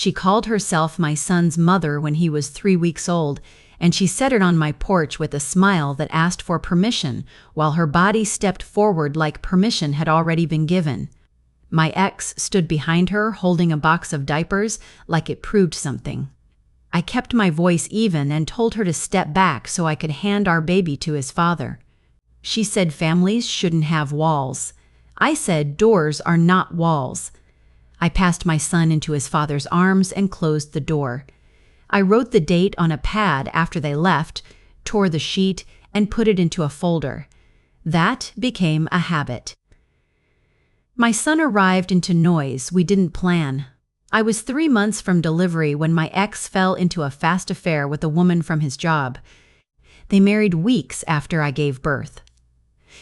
She called herself my son's mother when he was 3 weeks old, and she set it on my porch with a smile that asked for permission, while her body stepped forward like permission had already been given. My ex stood behind her, holding a box of diapers like it proved something. I kept my voice even and told her to step back so I could hand our baby to his father. She said families shouldn't have walls. I said doors are not walls. I passed my son into his father's arms and closed the door. I wrote the date on a pad after they left, tore the sheet, and put it into a folder. That became a habit. My son arrived into noise we didn't plan. I was 3 months from delivery when my ex fell into a fast affair with a woman from his job. They married weeks after I gave birth.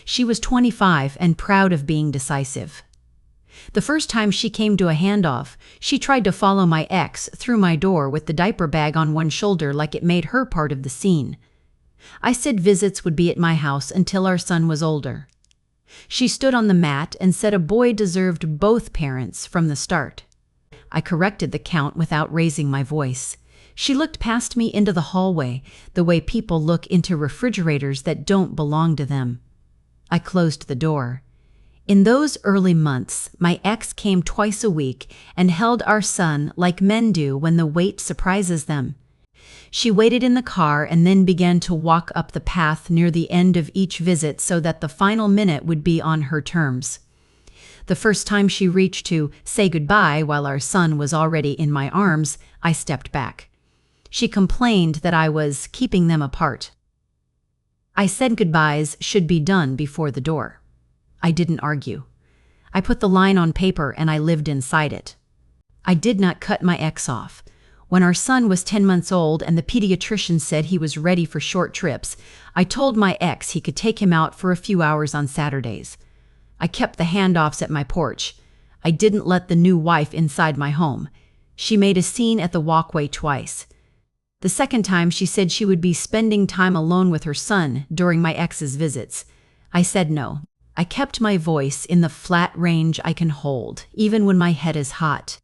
She was 25 and proud of being decisive. The first time she came to a handoff, she tried to follow my ex through my door with the diaper bag on one shoulder like it made her part of the scene. I said visits would be at my house until our son was older. She stood on the mat and said a boy deserved both parents from the start. I corrected the count without raising my voice. She looked past me into the hallway, the way people look into refrigerators that don't belong to them. I closed the door. In those early months, my ex came twice a week and held our son like men do when the wait surprises them. She waited in the car and then began to walk up the path near the end of each visit so that the final minute would be on her terms. The first time she reached to say goodbye while our son was already in my arms, I stepped back. She complained that I was keeping them apart. I said goodbyes should be done before the door. I didn't argue. I put the line on paper and I lived inside it. I did not cut my ex off. When our son was 10 months old and the pediatrician said he was ready for short trips, I told my ex he could take him out for a few hours on Saturdays. I kept the handoffs at my porch. I didn't let the new wife inside my home. She made a scene at the walkway twice. The second time she said she would be spending time alone with her son during my ex's visits. I said no. I kept my voice in the flat range I can hold, even when my head is hot.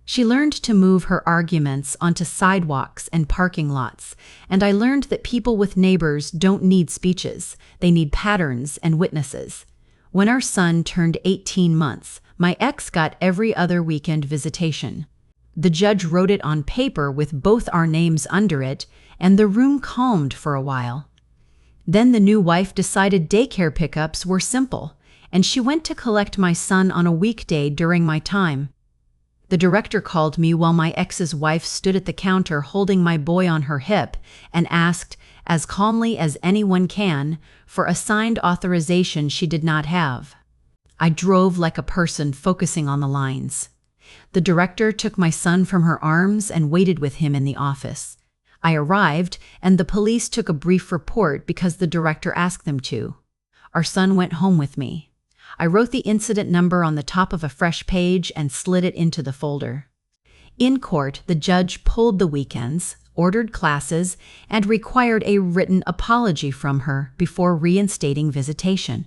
She learned to move her arguments onto sidewalks and parking lots, and I learned that people with neighbors don't need speeches. They need patterns and witnesses. When our son turned 18 months, my ex got every other weekend visitation. The judge wrote it on paper with both our names under it, and the room calmed for a while. Then the new wife decided daycare pickups were simple, and she went to collect my son on a weekday during my time. The director called me while my ex's wife stood at the counter holding my boy on her hip and asked, as calmly as anyone can, for a signed authorization she did not have. I drove like a person focusing on the lines. The director took my son from her arms and waited with him in the office. I arrived, and the police took a brief report because the director asked them to. Our son went home with me. I wrote the incident number on the top of a fresh page and slid it into the folder. In court, the judge pulled the weekends, ordered classes, and required a written apology from her before reinstating visitation.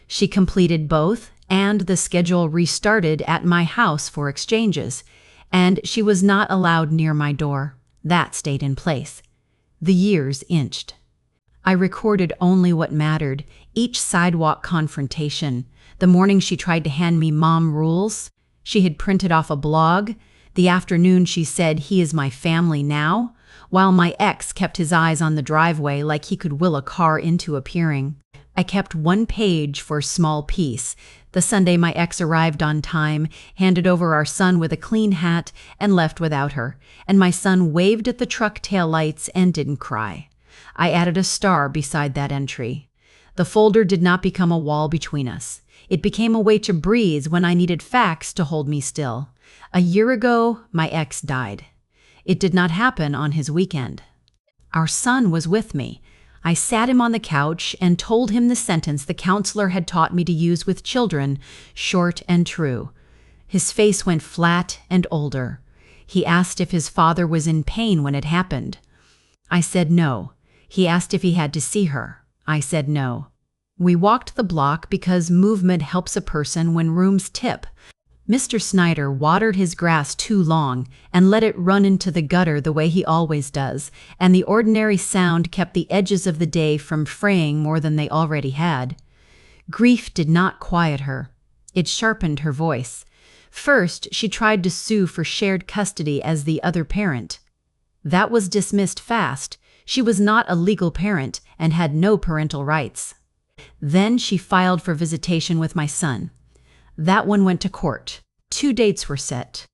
She completed both, and the schedule restarted at my house for exchanges, and she was not allowed near my door. That stayed in place. The years inched. I recorded only what mattered, each sidewalk confrontation. The morning she tried to hand me mom rules, she had printed off a blog. The afternoon she said, "He is my family now," while my ex kept his eyes on the driveway like he could will a car into appearing. I kept one page for small peace. The Sunday my ex arrived on time, handed over our son with a clean hat, and left without her, and my son waved at the truck taillights and didn't cry. I added a star beside that entry. The folder did not become a wall between us. It became a way to breathe when I needed facts to hold me still. A year ago, my ex died. It did not happen on his weekend. Our son was with me. I sat him on the couch and told him the sentence the counselor had taught me to use with children, short and true. His face went flat and older. He asked if his father was in pain when it happened. I said no. He asked if he had to see her. I said no. We walked the block because movement helps a person when rooms tip. Mr. Snyder watered his grass too long and let it run into the gutter the way he always does, and the ordinary sound kept the edges of the day from fraying more than they already had. Grief did not quiet her. It sharpened her voice. First, she tried to sue for shared custody as the other parent. That was dismissed fast. She was not a legal parent and had no parental rights. Then she filed for visitation with my son. That one went to court. 2 dates were set.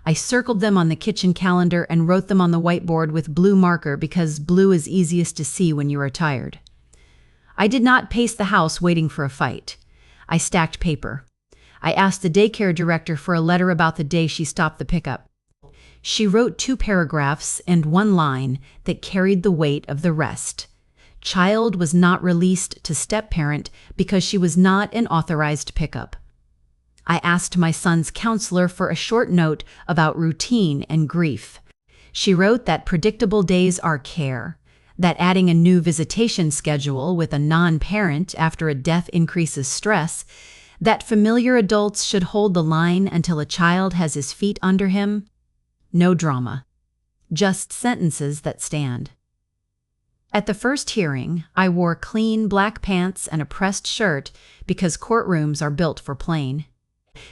I circled them on the kitchen calendar and wrote them on the whiteboard with blue marker because blue is easiest to see when you are tired. I did not pace the house waiting for a fight. I stacked paper. I asked the daycare director for a letter about the day she stopped the pickup. She wrote 2 paragraphs and 1 line that carried the weight of the rest. Child was not released to step-parent because she was not an authorized pickup. I asked my son's counselor for a short note about routine and grief. She wrote that predictable days are care, that adding a new visitation schedule with a non-parent after a death increases stress, that familiar adults should hold the line until a child has his feet under him. No drama, just sentences that stand. At the first hearing, I wore clean black pants and a pressed shirt because courtrooms are built for plain.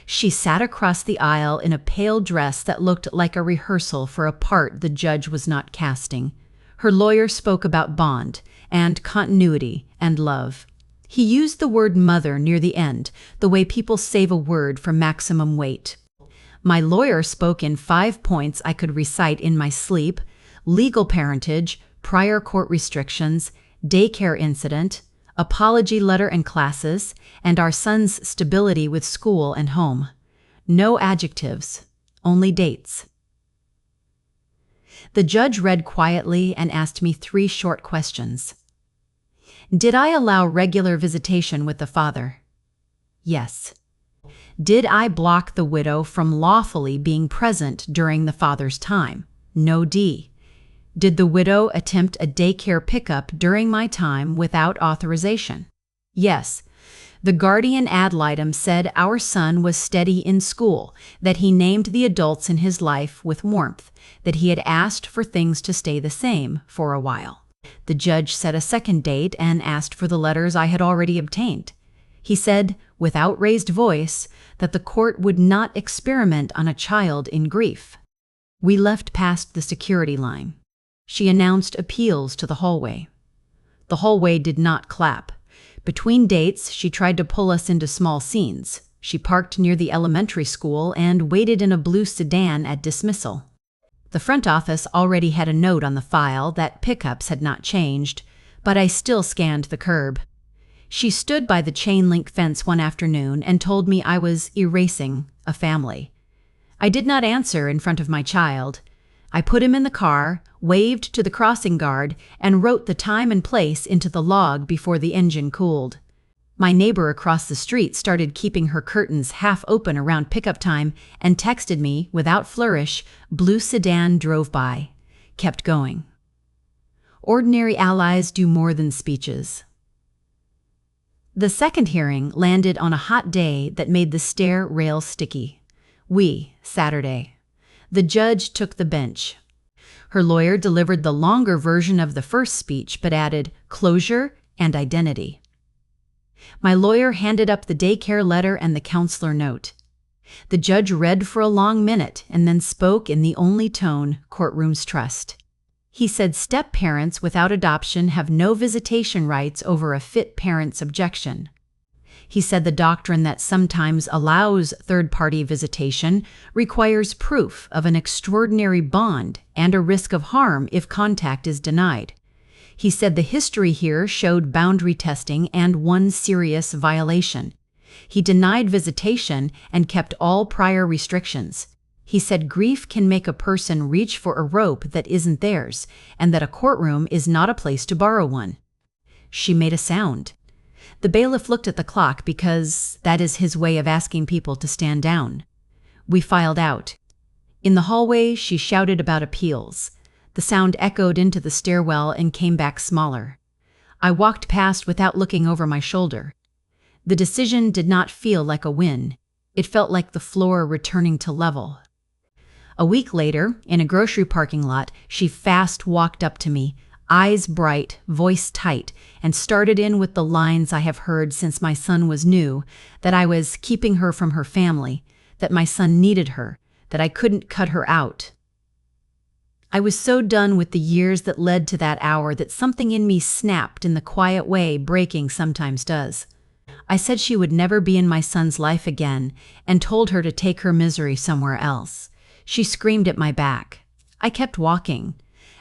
She sat across the aisle in a pale dress that looked like a rehearsal for a part the judge was not casting. Her lawyer spoke about bond and continuity and love. He used the word mother near the end, the way people save a word for maximum weight. My lawyer spoke in 5 points I could recite in my sleep: legal parentage, prior court restrictions, daycare incident, apology letter and classes, and our son's stability with school and home. No adjectives, only dates. The judge read quietly and asked me 3 short questions. Did I allow regular visitation with the father? Yes. Did I block the widow from lawfully being present during the father's time? No D. Did the widow attempt a daycare pickup during my time without authorization? Yes. The guardian ad litem said our son was steady in school, that he named the adults in his life with warmth, that he had asked for things to stay the same for a while. The judge set a second date and asked for the letters I had already obtained. He said, without raised voice, that the court would not experiment on a child in grief. We left past the security line. She announced appeals to the hallway. The hallway did not clap. Between dates, she tried to pull us into small scenes. She parked near the elementary school and waited in a blue sedan at dismissal. The front office already had a note on the file that pickups had not changed, but I still scanned the curb. She stood by the chain-link fence one afternoon and told me I was erasing a family. I did not answer in front of my child. I put him in the car, waved to the crossing guard, and wrote the time and place into the log before the engine cooled. My neighbor across the street started keeping her curtains half open around pickup time and texted me without flourish. Blue sedan drove by. Kept going. Ordinary allies do more than speeches. The second hearing landed on a hot day that made the stair rail sticky. Saturday. The judge took the bench. Her lawyer delivered the longer version of the first speech but added closure and identity. My lawyer handed up the daycare letter and the counselor note. The judge read for a long minute and then spoke in the only tone courtrooms trust. He said step-parents without adoption have no visitation rights over a fit parent's objection. He said the doctrine that sometimes allows third-party visitation requires proof of an extraordinary bond and a risk of harm if contact is denied. He said the history here showed boundary testing and one serious violation. He denied visitation and kept all prior restrictions. He said grief can make a person reach for a rope that isn't theirs, and that a courtroom is not a place to borrow one. She made a sound. The bailiff looked at the clock because that is his way of asking people to stand down. We filed out. In the hallway, she shouted about appeals. The sound echoed into the stairwell and came back smaller. I walked past without looking over my shoulder. The decision did not feel like a win. It felt like the floor returning to level. A week later, in a grocery parking lot, she fast walked up to me, eyes bright, voice tight, and started in with the lines I have heard since my son was new, that I was keeping her from her family, that my son needed her, that I couldn't cut her out. I was so done with the years that led to that hour that something in me snapped in the quiet way breaking sometimes does. I said she would never be in my son's life again and told her to take her misery somewhere else. She screamed at my back. I kept walking.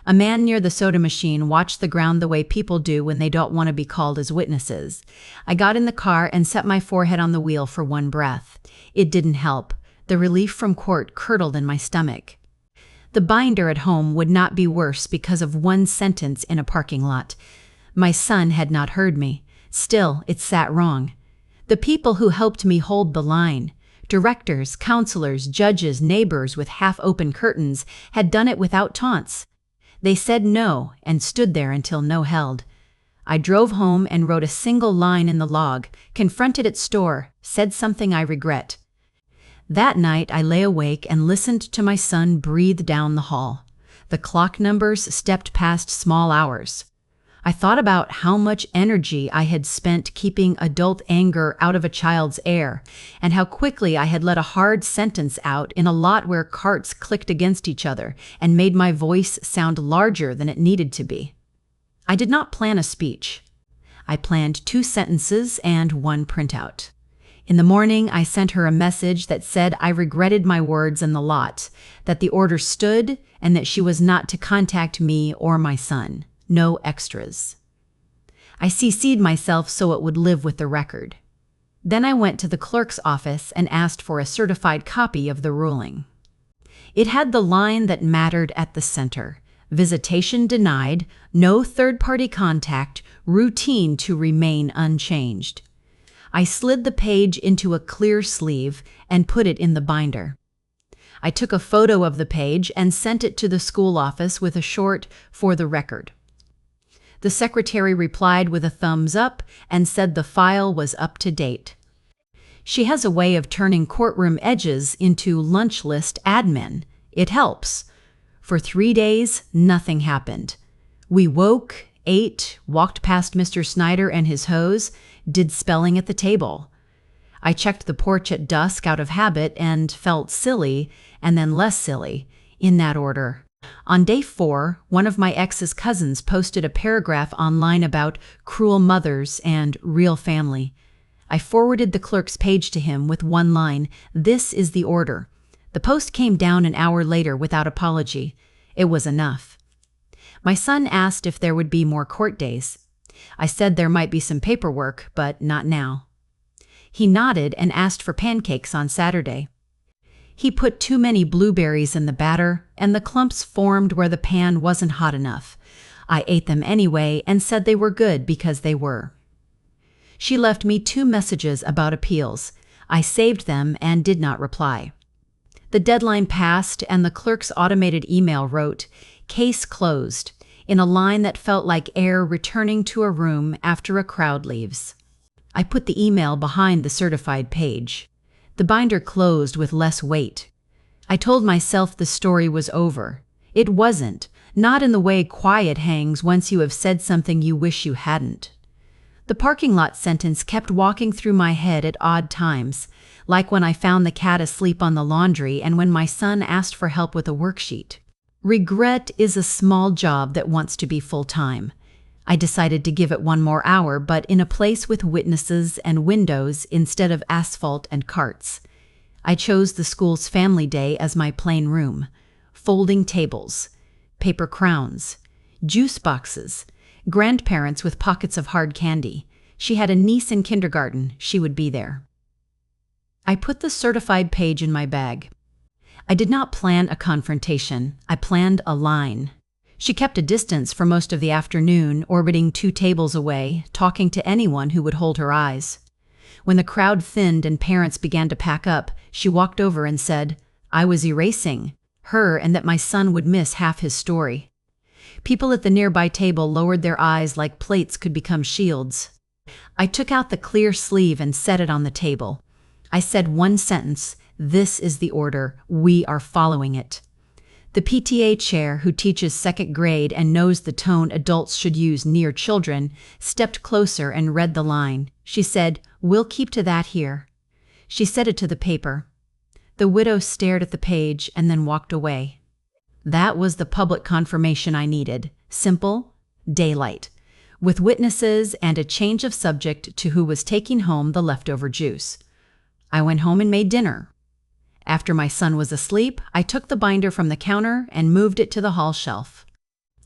A man near the soda machine watched the ground the way people do when they don't want to be called as witnesses. I got in the car and set my forehead on the wheel for one breath. It didn't help. The relief from court curdled in my stomach. The binder at home would not be worse because of one sentence in a parking lot. My son had not heard me. Still, it sat wrong. The people who helped me hold the line, directors, counselors, judges, neighbors with half-open curtains, had done it without taunts. They said no and stood there until no held. I drove home and wrote a single line in the log, confronted its store, said something I regret. That night I lay awake and listened to my son breathe down the hall. The clock numbers stepped past small hours. I thought about how much energy I had spent keeping adult anger out of a child's air, and how quickly I had let a hard sentence out in a lot where carts clicked against each other and made my voice sound larger than it needed to be. I did not plan a speech. I planned 2 sentences and 1 printout. In the morning, I sent her a message that said I regretted my words in the lot, that the order stood, and that she was not to contact me or my son. No extras. I CC'd myself so it would live with the record. Then I went to the clerk's office and asked for a certified copy of the ruling. It had the line that mattered at the center: visitation denied, no third-party contact, routine to remain unchanged. I slid the page into a clear sleeve and put it in the binder. I took a photo of the page and sent it to the school office with a short "for the record." The secretary replied with a thumbs up and said the file was up to date. She has a way of turning courtroom edges into lunch list admin. It helps. For 3 days, nothing happened. We woke, ate, walked past Mr. Snyder and his hose, did spelling at the table. I checked the porch at dusk out of habit and felt silly, and then less silly, in that order. On day 4, one of my ex's cousins posted a paragraph online about cruel mothers and real family. I forwarded the clerk's page to him with one line: "This is the order." The post came down an hour later without apology. It was enough. My son asked if there would be more court days. I said there might be some paperwork, but not now. He nodded and asked for pancakes on Saturday. He put too many blueberries in the batter, and the clumps formed where the pan wasn't hot enough. I ate them anyway and said they were good because they were. She left me 2 messages about appeals. I saved them and did not reply. The deadline passed, and the clerk's automated email wrote, "Case closed," in a line that felt like air returning to a room after a crowd leaves. I put the email behind the certified page. The binder closed with less weight. I told myself the story was over. It wasn't, not in the way quiet hangs once you have said something you wish you hadn't. The parking lot sentence kept walking through my head at odd times, like when I found the cat asleep on the laundry and when my son asked for help with a worksheet. Regret is a small job that wants to be full-time. I decided to give it 1 more hour, but in a place with witnesses and windows instead of asphalt and carts. I chose the school's family day as my plain room. Folding tables, paper crowns, juice boxes, grandparents with pockets of hard candy. She had a niece in kindergarten. She would be there. I put the certified page in my bag. I did not plan a confrontation. I planned a line. She kept a distance for most of the afternoon, orbiting 2 tables away, talking to anyone who would hold her eyes. When the crowd thinned and parents began to pack up, she walked over and said, I was erasing her and that my son would miss half his story. People at the nearby table lowered their eyes like plates could become shields. I took out the clear sleeve and set it on the table. I said one sentence, "This is the order. We are following it." The PTA chair, who teaches second grade and knows the tone adults should use near children, stepped closer and read the line. She said, "We'll keep to that here." She said it to the paper. The widow stared at the page and then walked away. That was the public confirmation I needed. Simple, daylight, with witnesses and a change of subject to who was taking home the leftover juice. I went home and made dinner. After my son was asleep, I took the binder from the counter and moved it to the hall shelf.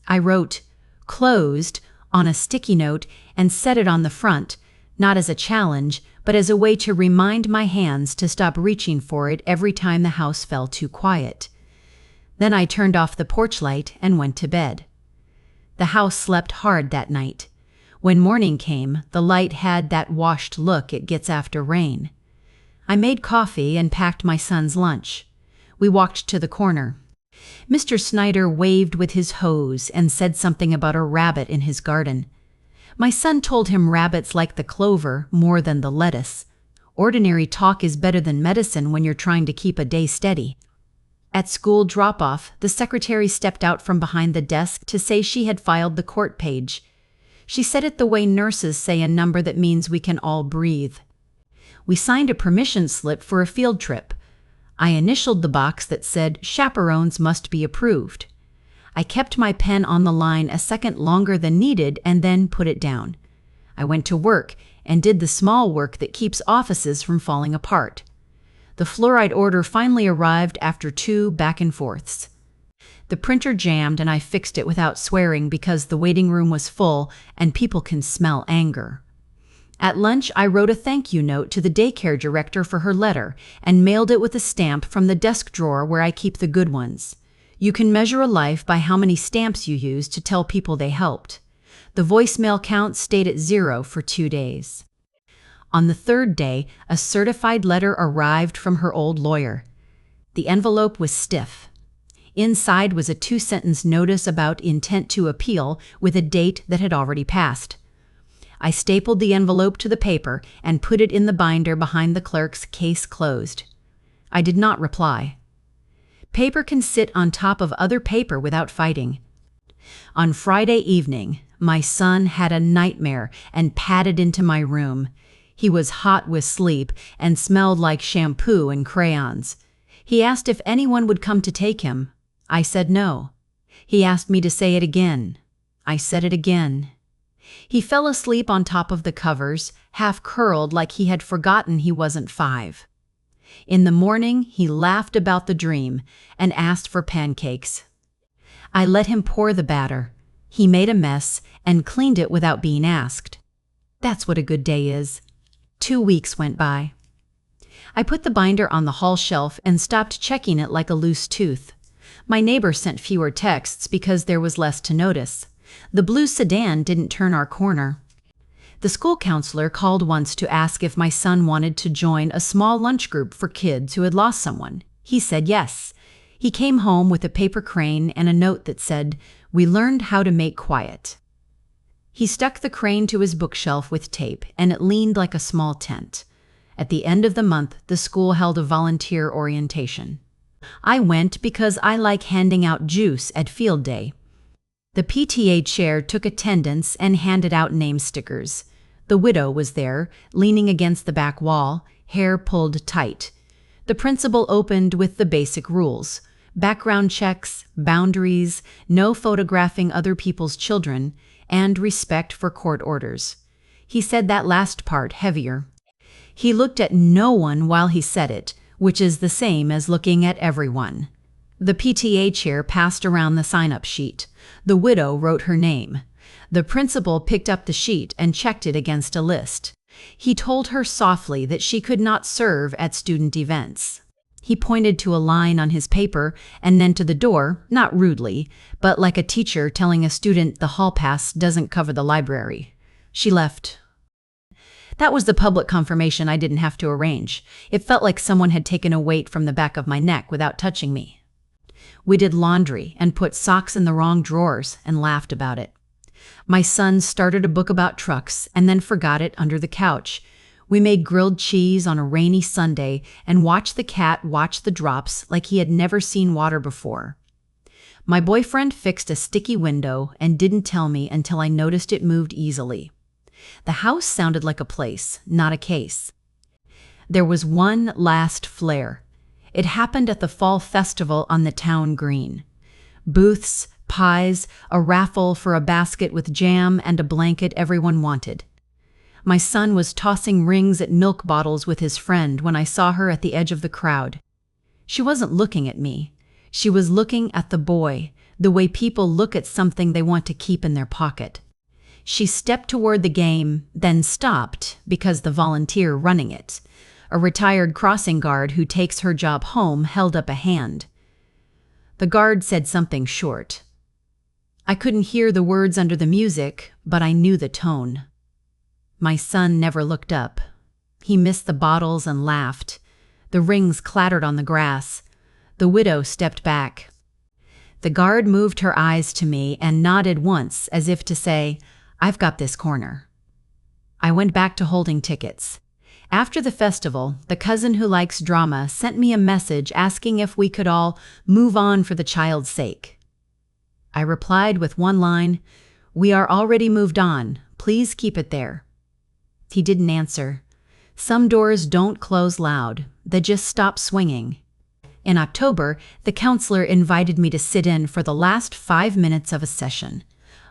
I wrote "closed" on a sticky note and set it on the front, not as a challenge, but as a way to remind my hands to stop reaching for it every time the house fell too quiet. Then I turned off the porch light and went to bed. The house slept hard that night. When morning came, the light had that washed look it gets after rain. I made coffee and packed my son's lunch. We walked to the corner. Mr. Snyder waved with his hose and said something about a rabbit in his garden. My son told him rabbits like the clover more than the lettuce. Ordinary talk is better than medicine when you're trying to keep a day steady. At school drop-off, the secretary stepped out from behind the desk to say she had filed the court page. She said it the way nurses say a number that means we can all breathe. We signed a permission slip for a field trip. I initialed the box that said chaperones must be approved. I kept my pen on the line a second longer than needed and then put it down. I went to work and did the small work that keeps offices from falling apart. The fluoride order finally arrived after 2 back and forths. The printer jammed and I fixed it without swearing because the waiting room was full and people can smell anger. At lunch, I wrote a thank you note to the daycare director for her letter and mailed it with a stamp from the desk drawer where I keep the good ones. You can measure a life by how many stamps you use to tell people they helped. The voicemail count stayed at 0 for 2 days. On the 3rd day, a certified letter arrived from her old lawyer. The envelope was stiff. Inside was a 2-sentence notice about intent to appeal with a date that had already passed. I stapled the envelope to the paper and put it in the binder behind the clerk's "case closed." I did not reply. Paper can sit on top of other paper without fighting. On Friday evening, my son had a nightmare and padded into my room. He was hot with sleep and smelled like shampoo and crayons. He asked if anyone would come to take him. I said no. He asked me to say it again. I said it again. He fell asleep on top of the covers, half curled like he had forgotten he wasn't 5. In the morning, he laughed about the dream and asked for pancakes. I let him pour the batter. He made a mess and cleaned it without being asked. That's what a good day is. 2 weeks went by. I put the binder on the hall shelf and stopped checking it like a loose tooth. My neighbor sent fewer texts because there was less to notice. The blue sedan didn't turn our corner. The school counselor called once to ask if my son wanted to join a small lunch group for kids who had lost someone. He said yes. He came home with a paper crane and a note that said, "We learned how to make quiet." He stuck the crane to his bookshelf with tape, and it leaned like a small tent. At the end of the month, the school held a volunteer orientation. I went because I like handing out juice at field day. The PTA chair took attendance and handed out name stickers. The widow was there, leaning against the back wall, hair pulled tight. The principal opened with the basic rules: background checks, boundaries, no photographing other people's children, and respect for court orders. He said that last part heavier. He looked at no one while he said it, which is the same as looking at everyone. The PTA chair passed around the sign-up sheet. The widow wrote her name. The principal picked up the sheet and checked it against a list. He told her softly that she could not serve at student events. He pointed to a line on his paper and then to the door, not rudely, but like a teacher telling a student the hall pass doesn't cover the library. She left. That was the public confirmation I didn't have to arrange. It felt like someone had taken a weight from the back of my neck without touching me. We did laundry and put socks in the wrong drawers and laughed about it. My son started a book about trucks and then forgot it under the couch. We made grilled cheese on a rainy Sunday and watched the cat watch the drops like he had never seen water before. My boyfriend fixed a sticky window and didn't tell me until I noticed it moved easily. The house sounded like a place, not a case. There was one last flare. It happened at the fall festival on the town green. Booths, pies, a raffle for a basket with jam and a blanket everyone wanted. My son was tossing rings at milk bottles with his friend when I saw her at the edge of the crowd. She wasn't looking at me. She was looking at the boy, the way people look at something they want to keep in their pocket. She stepped toward the game, then stopped because the volunteer running it, a retired crossing guard who takes her job home, held up a hand. The guard said something short. I couldn't hear the words under the music, but I knew the tone. My son never looked up. He missed the bottles and laughed. The rings clattered on the grass. The widow stepped back. The guard moved her eyes to me and nodded once as if to say, "I've got this corner." I went back to holding tickets. After the festival, the cousin who likes drama sent me a message asking if we could all move on for the child's sake. I replied with one line, "We are already moved on. Please keep it there." He didn't answer. Some doors don't close loud. They just stop swinging. In October, the counselor invited me to sit in for the last 5 minutes of a session.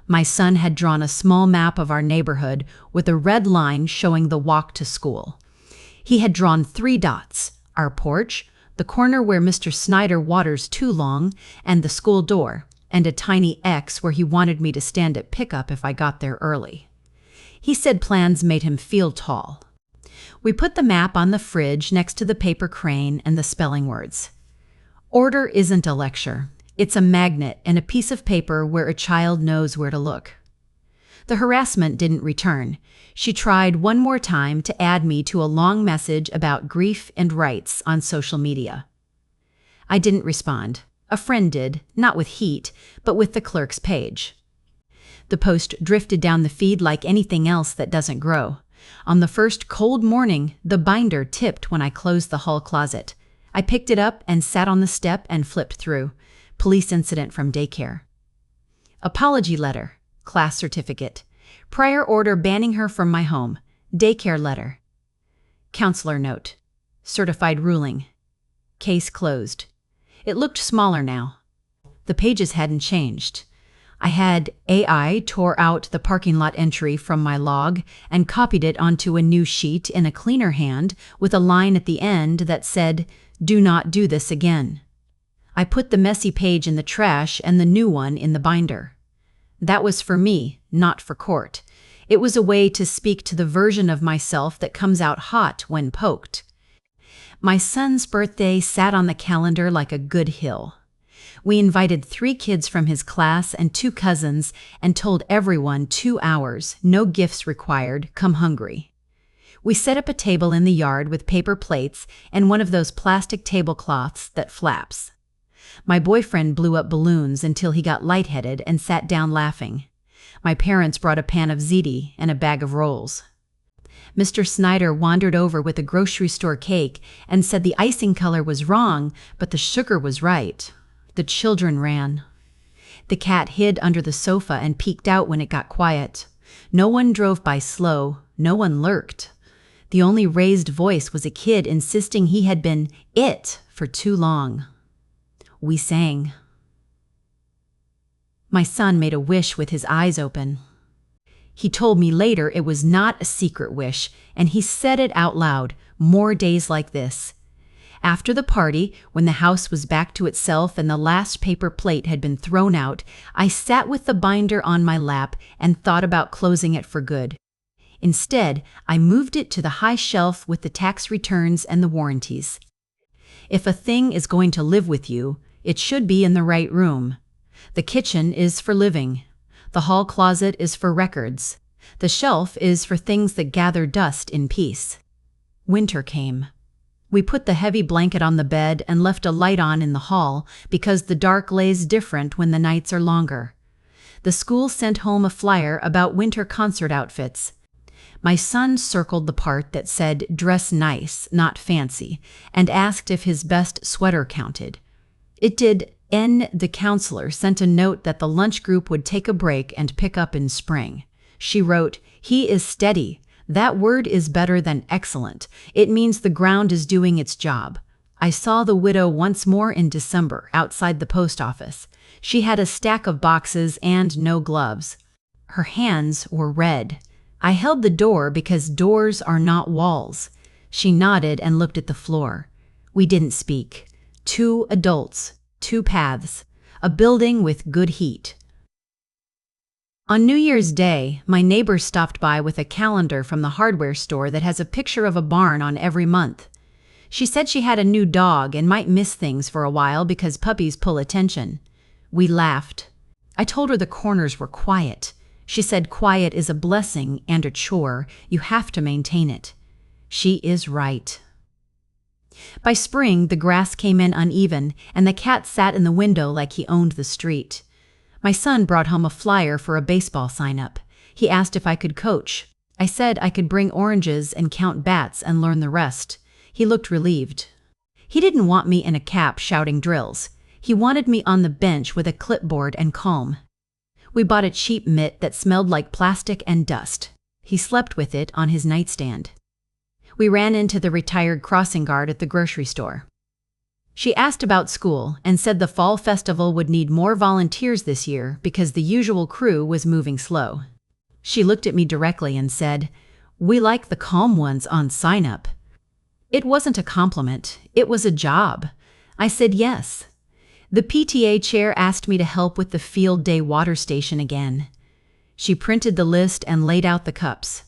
My son had drawn a small map of our neighborhood with a red line showing the walk to school. He had drawn 3 dots, our porch, the corner where Mr. Snyder waters too long, and the school door, and a tiny X where he wanted me to stand at pickup if I got there early. He said plans made him feel tall. We put the map on the fridge next to the paper crane and the spelling words. Order isn't a lecture. It's a magnet and a piece of paper where a child knows where to look. The harassment didn't return. She tried one more time to add me to a long message about grief and rights on social media. I didn't respond. A friend did, not with heat, but with the clerk's page. The post drifted down the feed like anything else that doesn't grow. On the first cold morning, the binder tipped when I closed the hall closet. I picked it up and sat on the step and flipped through. Police incident from daycare. Apology letter. Class certificate. Prior order banning her from my home. Daycare letter. Counselor note. Certified ruling. Case closed. It looked smaller now. The pages hadn't changed. I had AI tore out the parking lot entry from my log and copied it onto a new sheet in a cleaner hand with a line at the end that said, "Do not do this again." I put the messy page in the trash and the new one in the binder. That was for me, not for court. It was a way to speak to the version of myself that comes out hot when poked. My son's birthday sat on the calendar like a good hill. We invited 3 kids from his class and 2 cousins and told everyone 2 hours, no gifts required, come hungry. We set up a table in the yard with paper plates and one of those plastic tablecloths that flaps. My boyfriend blew up balloons until he got lightheaded and sat down laughing. My parents brought a pan of ziti and a bag of rolls. Mr. Snyder wandered over with a grocery store cake and said the icing color was wrong, but the sugar was right. The children ran. The cat hid under the sofa and peeked out when it got quiet. No one drove by slow. No one lurked. The only raised voice was a kid insisting he had been it for too long. We sang. My son made a wish with his eyes open. He told me later it was not a secret wish, and he said it out loud, "More days like this." After the party, when the house was back to itself and the last paper plate had been thrown out, I sat with the binder on my lap and thought about closing it for good. Instead, I moved it to the high shelf with the tax returns and the warranties. If a thing is going to live with you, it should be in the right room. The kitchen is for living. The hall closet is for records. The shelf is for things that gather dust in peace. Winter came. We put the heavy blanket on the bed and left a light on in the hall because the dark lays different when the nights are longer. The school sent home a flyer about winter concert outfits. My son circled the part that said dress nice, not fancy, and asked if his best sweater counted. It did. The counselor sent a note that the lunch group would take a break and pick up in spring. She wrote, "He is steady. That word is better than excellent. It means the ground is doing its job." I saw the widow once more in December outside the post office. She had a stack of boxes and no gloves. Her hands were red. I held the door because doors are not walls. She nodded and looked at the floor. We didn't speak. 2 adults, 2 paths, a building with good heat. On New Year's Day, my neighbor stopped by with a calendar from the hardware store that has a picture of a barn on every month. She said she had a new dog and might miss things for a while because puppies pull attention. We laughed. I told her the corners were quiet. She said quiet is a blessing and a chore. You have to maintain it. She is right. By spring, the grass came in uneven, and the cat sat in the window like he owned the street. My son brought home a flyer for a baseball sign-up. He asked if I could coach. I said I could bring oranges and count bats and learn the rest. He looked relieved. He didn't want me in a cap shouting drills. He wanted me on the bench with a clipboard and calm. We bought a cheap mitt that smelled like plastic and dust. He slept with it on his nightstand. We ran into the retired crossing guard at the grocery store. She asked about school and said the fall festival would need more volunteers this year because the usual crew was moving slow. She looked at me directly and said, "We like the calm ones on sign-up." It wasn't a compliment, it was a job. I said yes. The PTA chair asked me to help with the field day water station again. She printed the list and laid out the cups.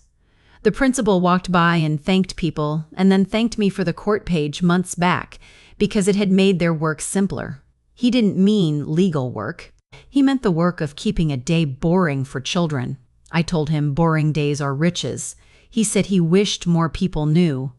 The principal walked by and thanked people, and then thanked me for the court page months back because it had made their work simpler. He didn't mean legal work. He meant the work of keeping a day boring for children. I told him boring days are riches. He said he wished more people knew.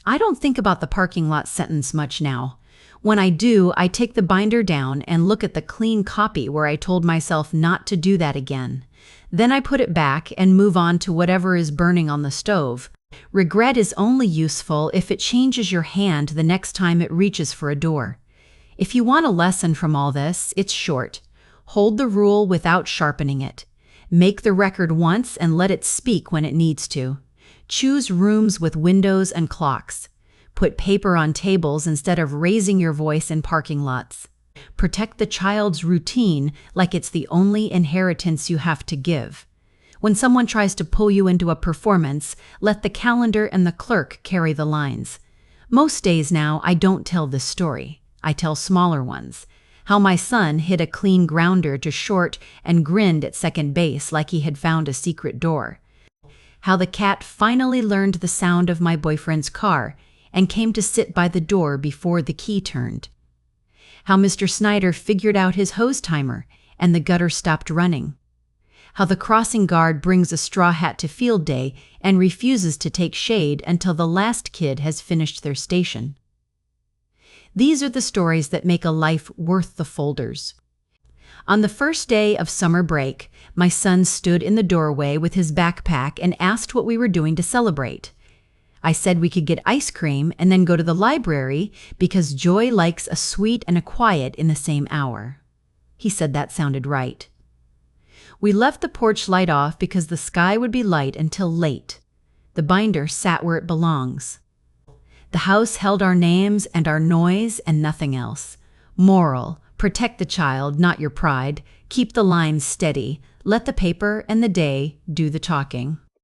I don't think about the parking lot sentence much now. When I do, I take the binder down and look at the clean copy where I told myself not to do that again. Then I put it back and move on to whatever is burning on the stove. Regret is only useful if it changes your hand the next time it reaches for a door. If you want a lesson from all this, it's short. Hold the rule without sharpening it. Make the record once and let it speak when it needs to. Choose rooms with windows and clocks. Put paper on tables instead of raising your voice in parking lots. Protect the child's routine like it's the only inheritance you have to give. When someone tries to pull you into a performance, let the calendar and the clerk carry the lines. Most days now, I don't tell this story. I tell smaller ones. How my son hit a clean grounder to short and grinned at second base like he had found a secret door. How the cat finally learned the sound of my boyfriend's car and came to sit by the door before the key turned. How Mr. Snyder figured out his hose timer and the gutter stopped running. How the crossing guard brings a straw hat to field day and refuses to take shade until the last kid has finished their station. These are the stories that make a life worth the folders. On the first day of summer break, my son stood in the doorway with his backpack and asked what we were doing to celebrate. I said we could get ice cream and then go to the library because Joy likes a sweet and a quiet in the same hour. He said that sounded right. We left the porch light off because the sky would be light until late. The binder sat where it belongs. The house held our names and our noise and nothing else. Moral: protect the child, not your pride. Keep the lines steady. Let the paper and the day do the talking.